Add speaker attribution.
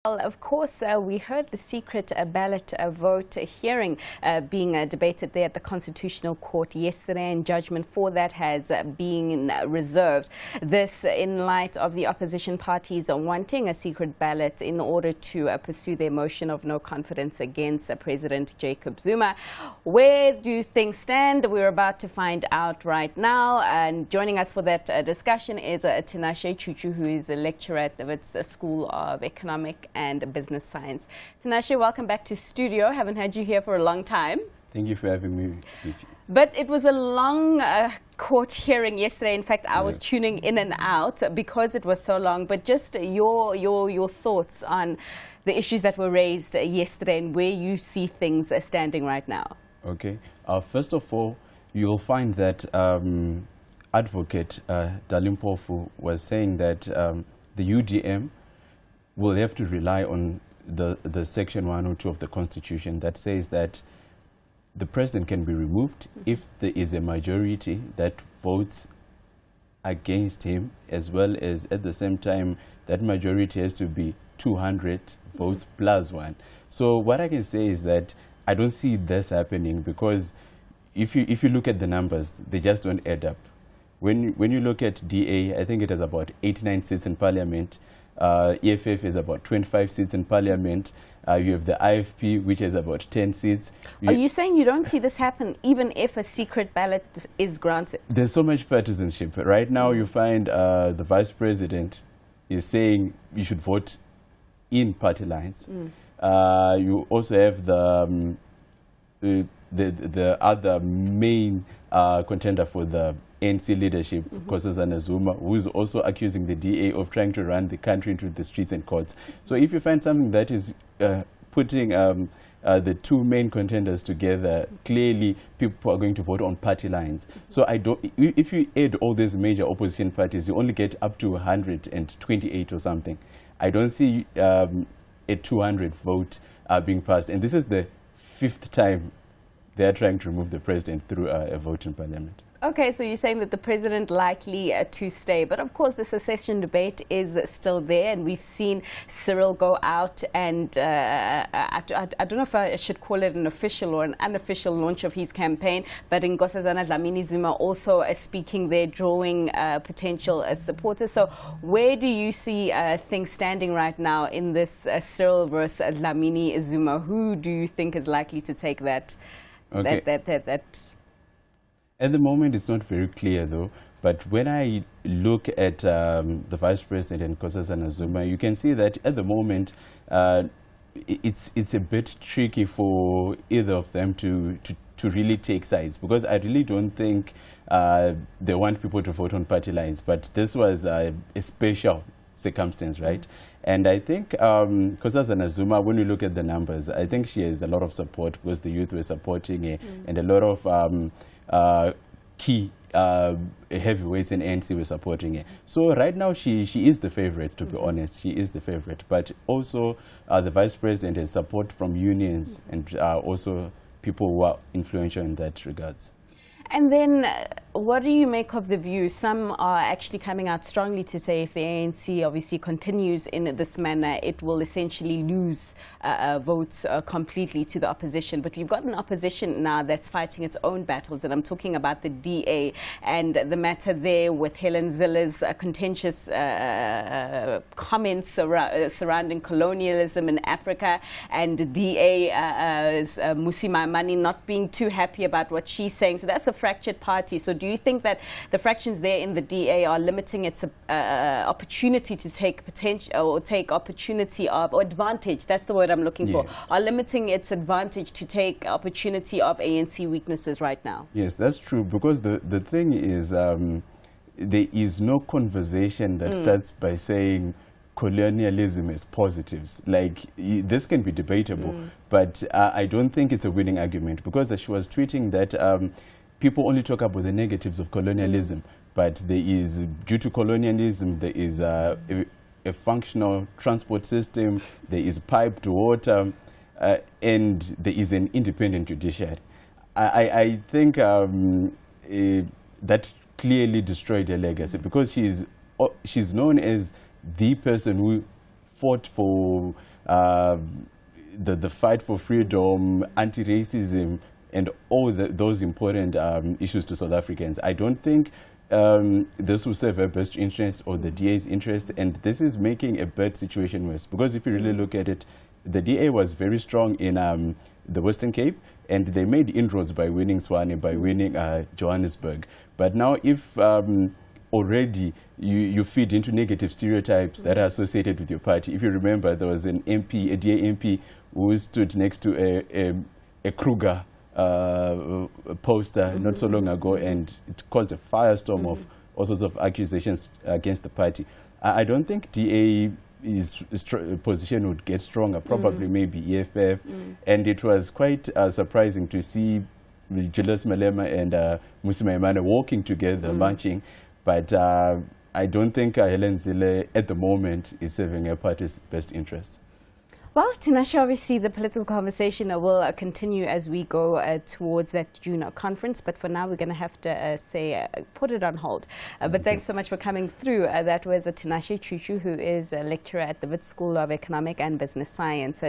Speaker 1: Well, of course, we heard the secret ballot vote hearing being debated there at the Constitutional Court yesterday, and judgment for that has been reserved. This in light of the opposition parties wanting a secret ballot in order to pursue their motion of no confidence against President Jacob Zuma. Where do things stand? We're about to find out right now. And joining us for that discussion is Tinashe Chuchu, who is a lecturer at the School of Economic and Business Science. Tinashe, welcome back to studio. Haven't had you here for a long time.
Speaker 2: Thank you for having me.
Speaker 1: But it was a long court hearing yesterday. In fact, I was tuning in and out because it was so long. But just your thoughts on the issues that were raised yesterday and where you see things standing right now.
Speaker 2: Okay. First of all, you'll find that Advocate Dalimpofu was saying that the UDM will have to rely on the Section 102 of the Constitution that says that the president can be removed if there is a majority that votes against him, as well as at the same time that majority has to be 200 votes plus one. So what I can say is that I don't see this happening, because if you look at the numbers, they just don't add up. When you look at DA, I think it has about 89 seats in parliament. EFF is about 25 seats in parliament. You have the IFP, which has about 10 seats.
Speaker 1: Are you saying you don't see this happen even if a secret ballot is granted?
Speaker 2: There's so much partisanship. Right now, you find the vice president is saying you should vote in party lines. You also have the other main contender for the ANC leadership, Nkosazana Zuma, who is also accusing the DA of trying to run the country into the streets and courts. So if you find something that is putting the two main contenders together, clearly people are going to vote on party lines. So if you add all these major opposition parties, you only get up to 128 or something. I don't see a 200 vote being passed. And this is the 5th time they are trying to remove the president through a vote in parliament.
Speaker 1: Okay, so you're saying that the president likely to stay. But of course, the secession debate is still there. And we've seen Cyril go out and I don't know if I should call it an official or an unofficial launch of his campaign. But Nkosazana Dlamini Zuma also speaking there, drawing potential supporters. So where do you see things standing right now in this Cyril versus Dlamini Zuma? Who do you think is likely to take that?
Speaker 2: Okay. At the moment, it's not very clear, though. But when I look at the vice president and Nkosazana Zuma, you can see that at the moment, it's a bit tricky for either of them to really take sides, because I really don't think they want people to vote on party lines. But this was a special circumstance, right? And I think Nkosazana Zuma, when you look at the numbers, I think she has a lot of support because the youth were supporting her, and a lot of key heavyweights in ANC were supporting her. So right now she is the favorite, to be honest. She is the favorite. But also the vice president has support from unions and also people who are influential in that regards.
Speaker 1: And then what do you make of the view? Some are actually coming out strongly to say if the ANC obviously continues in this manner, it will essentially lose votes completely to the opposition. But we've got an opposition now that's fighting its own battles, and I'm talking about the DA and the matter there with Helen Zilla's contentious comments surrounding colonialism in Africa, and the DA Musi Maimane not being too happy about what she's saying. So that's a fractured party. So do you think that the fractions there in the DA are limiting its opportunity to take potential or take opportunity of, or advantage, that's the word I'm looking for, are limiting its advantage to take opportunity of ANC weaknesses right now? Yes,
Speaker 2: that's true, because the thing is there is no conversation that starts by saying colonialism is positives. Like, this can be debatable, but I don't think it's a winning argument, because she was tweeting that people only talk about the negatives of colonialism, but there is, due to colonialism, there is a functional transport system, there is piped water, and there is an independent judiciary. I think that clearly destroyed her legacy, because she's known as the person who fought for the fight for freedom, anti-racism, and all those important issues to South Africans. I don't think this will serve her best interest or the DA's interest, and this is making a bad situation worse. Because if you really look at it, the DA was very strong in the Western Cape, and they made inroads by winning Tshwane, by winning Johannesburg. But now if already you feed into negative stereotypes that are associated with your party. If you remember, there was an MP, a DA MP, who stood next to a Kruger poster not so long ago, and it caused a firestorm of all sorts of accusations against the party. I don't think DA position would get stronger, probably maybe EFF, and it was quite surprising to see Julius Malema and Mmusi Maimane walking together, marching, but I don't think Helen Zille at the moment is serving her party's best interest.
Speaker 1: Well, Tinashe, obviously the political conversation will continue as we go towards that June conference, but for now we're going to have to put it on hold. But thanks so much for coming through. That was Tinashe Chuchu, who is a lecturer at the Wits School of Economic and Business Science.